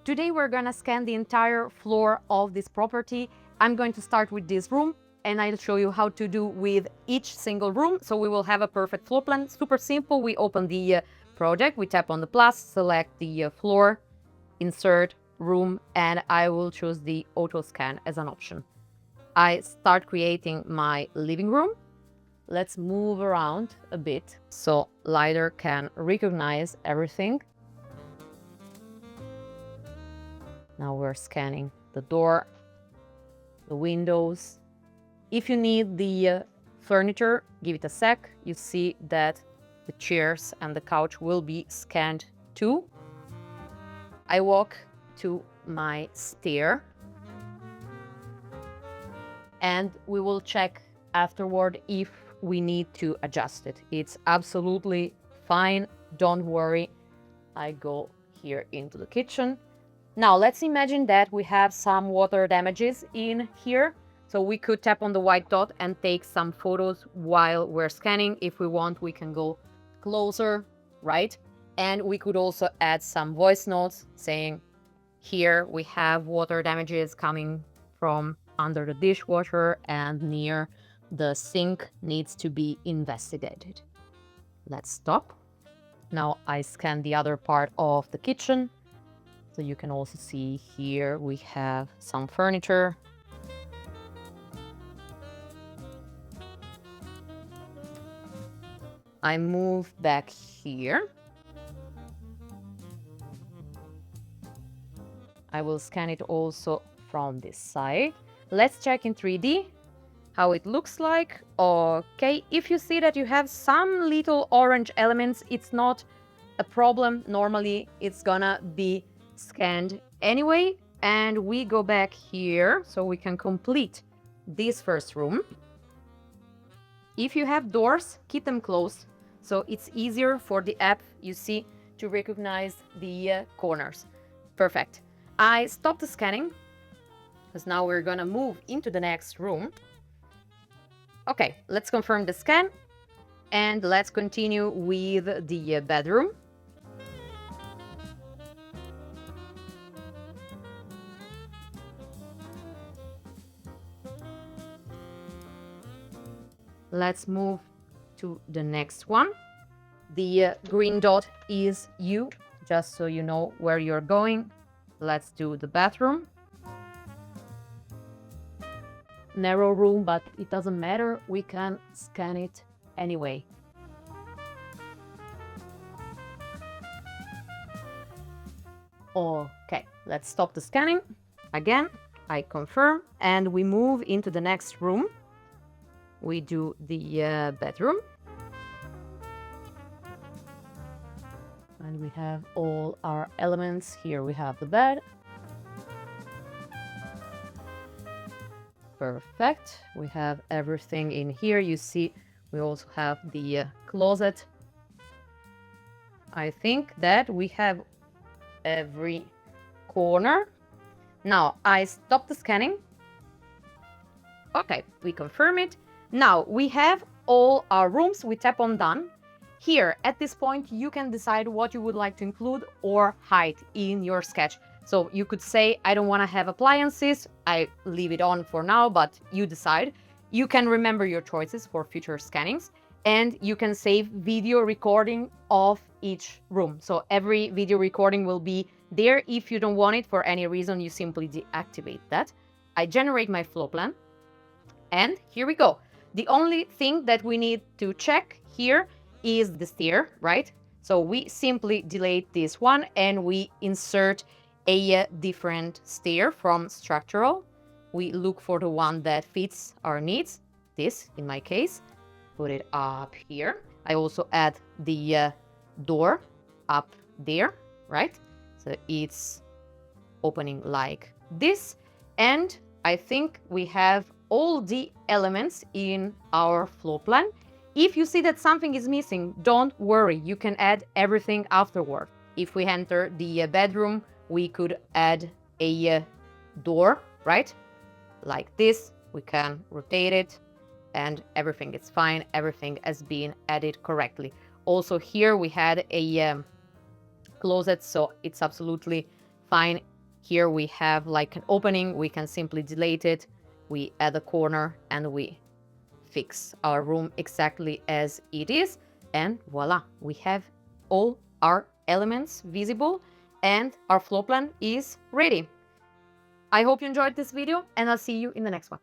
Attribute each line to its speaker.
Speaker 1: Today we're gonna scan the entire floor of this property. I'm going to start with this room and I'll show you how to do with each single room. So we will have a perfect floor plan. Super simple. We open the project, we tap on the plus, select the floor, insert room, and I will choose the auto scan as an option. I start creating my living room. Let's move around a bit so LiDAR can recognize everything. Now we're scanning the door, the windows. If you need the furniture, give it a sec. You see that the chairs and the couch will be scanned too. I walk to my stair and we will check afterward if we need to adjust it. It's absolutely fine, don't worry. I go here into the kitchen. Now let's imagine that we have some water damages in here. So we could tap on the white dot and take some photos while we're scanning. If we want, we can go closer, right? And we could also add some voice notes saying, here we have water damages coming from under the dishwasher and near the sink, needs to be investigated. Let's stop. Now I scan the other part of the kitchen. So you can also see here we have some furniture. I move back here. I will scan it also from this side. Let's check in 3D how it looks like. Okay, if you see that you have some little orange elements, it's not a problem. Normally it's gonna be scanned anyway. And we go back here so we can complete this first room. If you have doors, keep them closed so it's easier for the app, you see, to recognize the corners. Perfect. I stopped the scanning because now we're gonna move into the next room. Okay, let's confirm the scan and let's continue with the bedroom. Let's move to the next one. The green dot is you, just so you know where you're going. Let's do the bathroom. Narrow room, but it doesn't matter. We can scan it anyway. Okay, let's stop the scanning. Again, I confirm and we move into the next room. We do the bedroom. And we have all our elements. Here we have the bed. Perfect. We have everything in here. You see, we also have the closet. I think that we have every corner. Now, I stop the scanning. Okay, we confirm it. Now, we have all our rooms. We tap on done. Here, at this point, you can decide what you would like to include or hide in your sketch. So you could say, I don't want to have appliances. I leave it on for now, but you decide. You can remember your choices for future scannings and you can save video recording of each room. So every video recording will be there. If you don't want it for any reason, you simply deactivate that. I generate my floor plan and here we go. The only thing that we need to check here is the stair, right? So we simply delete this one and we insert a different stair from structural. We look for the one that fits our needs. This, in my case, put it up here. I also add the door up there, right? So it's opening like this. And I think we have all the elements in our floor plan. If you see that something is missing, don't worry, you can add everything afterward. If we enter the bedroom, we could add a door, right? Like this, we can rotate it and everything is fine. Everything has been added correctly. Also here we had a closet, so it's absolutely fine. Here we have like an opening, we can simply delete it. We add a corner and we fix our room exactly as it is. And voila, we have all our elements visible and our floor plan is ready. I hope you enjoyed this video and I'll see you in the next one.